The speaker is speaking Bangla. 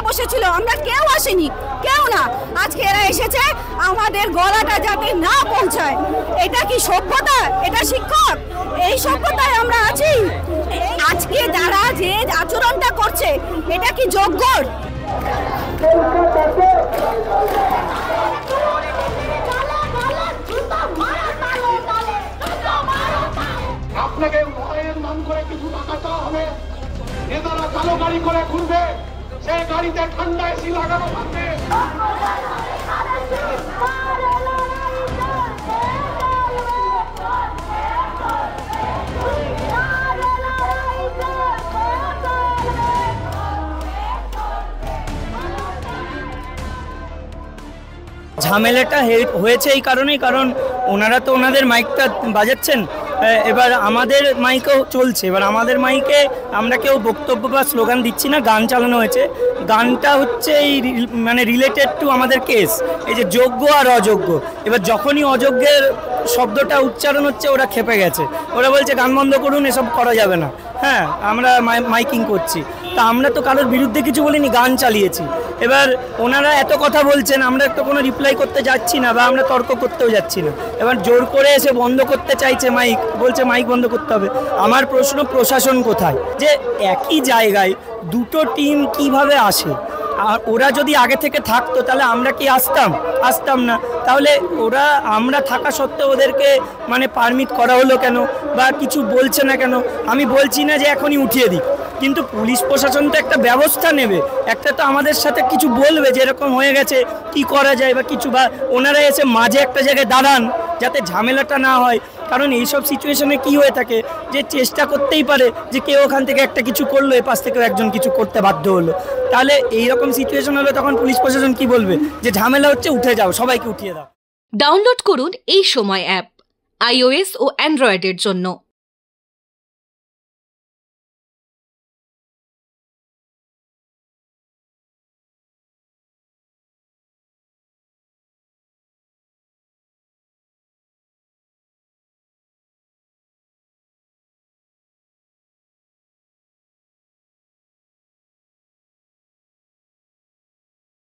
বসেছিল, আমরা কেউ আসেনি, কেউ না। আজকে এরা এসেছে আমাদের গলাটা যাতে না পৌঁছায়। এটা কি সভ্যতা? এটা শিক্ষক? এই সভ্যতায় আমরা আছি? আজকে যারা যে আচরণটা করছে এটা কি যোগ্য? আপনাকে লড়াইয়ের নাম করে কিছু টাকা দেওয়া হবে, নেতারা কালো গাড়ি করে ঘুরবে, সেই গাড়িতে ঠান্ডা এসি লাগানো থাকবে। ঝামেলাটা হয়েছে এই কারণেই, কারণ ওনারা তো ওনাদের মাইকটা বাজাচ্ছেন, এবার আমাদের মাইকও চলছে। এবার আমাদের মাইকে আমরা কেউ বক্তব্য বা স্লোগান দিচ্ছি না, গান চালানো হয়েছে। গানটা হচ্ছে এই মানে রিলেটেড টু আমাদের কেস, এই যে যোগ্য আর অযোগ্য। এবার যখনই অযোগ্যের শব্দটা উচ্চারণ হচ্ছে ওরা খেপে গেছে, ওরা বলছে গান বন্ধ করুন, এসব করা যাবে না। হ্যাঁ, আমরা মাইকিং করছি, তা আমরা তো কারোর বিরুদ্ধে কিছু বলিনি, গান চালিয়েছি। এবার ওনারা এত কথা বলছেন, আমরা তো কোনো রিপ্লাই করতে যাচ্ছি না বা আমরা তর্ক করতেও যাচ্ছি না। এবার জোর করে এসে বন্ধ করতে চাইছে মাইক, বলছে মাইক বন্ধ করতে হবে। আমার প্রশ্ন, প্রশাসন কোথায়? যে একই জায়গায় দুটো টিম কিভাবে আসে? আর ওরা যদি আগে থেকে থাকতো তাহলে আমরা কি আসতাম না। তাহলে ওরা আমরা থাকা সত্ত্বেও ওদেরকে মানে পারমিট করা হলো কেন বা কিছু বলছে না কেন? আমি বলছি না যে এখনই উঠিয়ে দিই, কিন্তু পুলিশ প্রশাসন তো একটা ব্যবস্থা নেবে, একটা তো আমাদের সাথে কিছু বলবে যে এরকম হয়ে গেছে, কি করা যায় বা কিছু, বা ওনারা এসে মাঝে একটা জায়গায় দাঁড়ান যাতে ঝামেলাটা না হয়। কারণ এইসব সিচুয়েশনে কি হয়ে থাকে যে চেষ্টা করতেই পারে যে কেউ ওখান থেকে একটা কিছু করলো, এপাশ থেকেও একজন কিছু করতে বাধ্য হলো। তাহলে এইরকম সিচুয়েশন হলে তখন পুলিশ প্রশাসন কি বলবে? যে ঝামেলা হচ্ছে, উঠে যাও, সবাইকে উঠিয়ে দাও। ডাউনলোড করুন এই সময় অ্যাপ iOS ও অ্যান্ড্রয়েডের জন্য।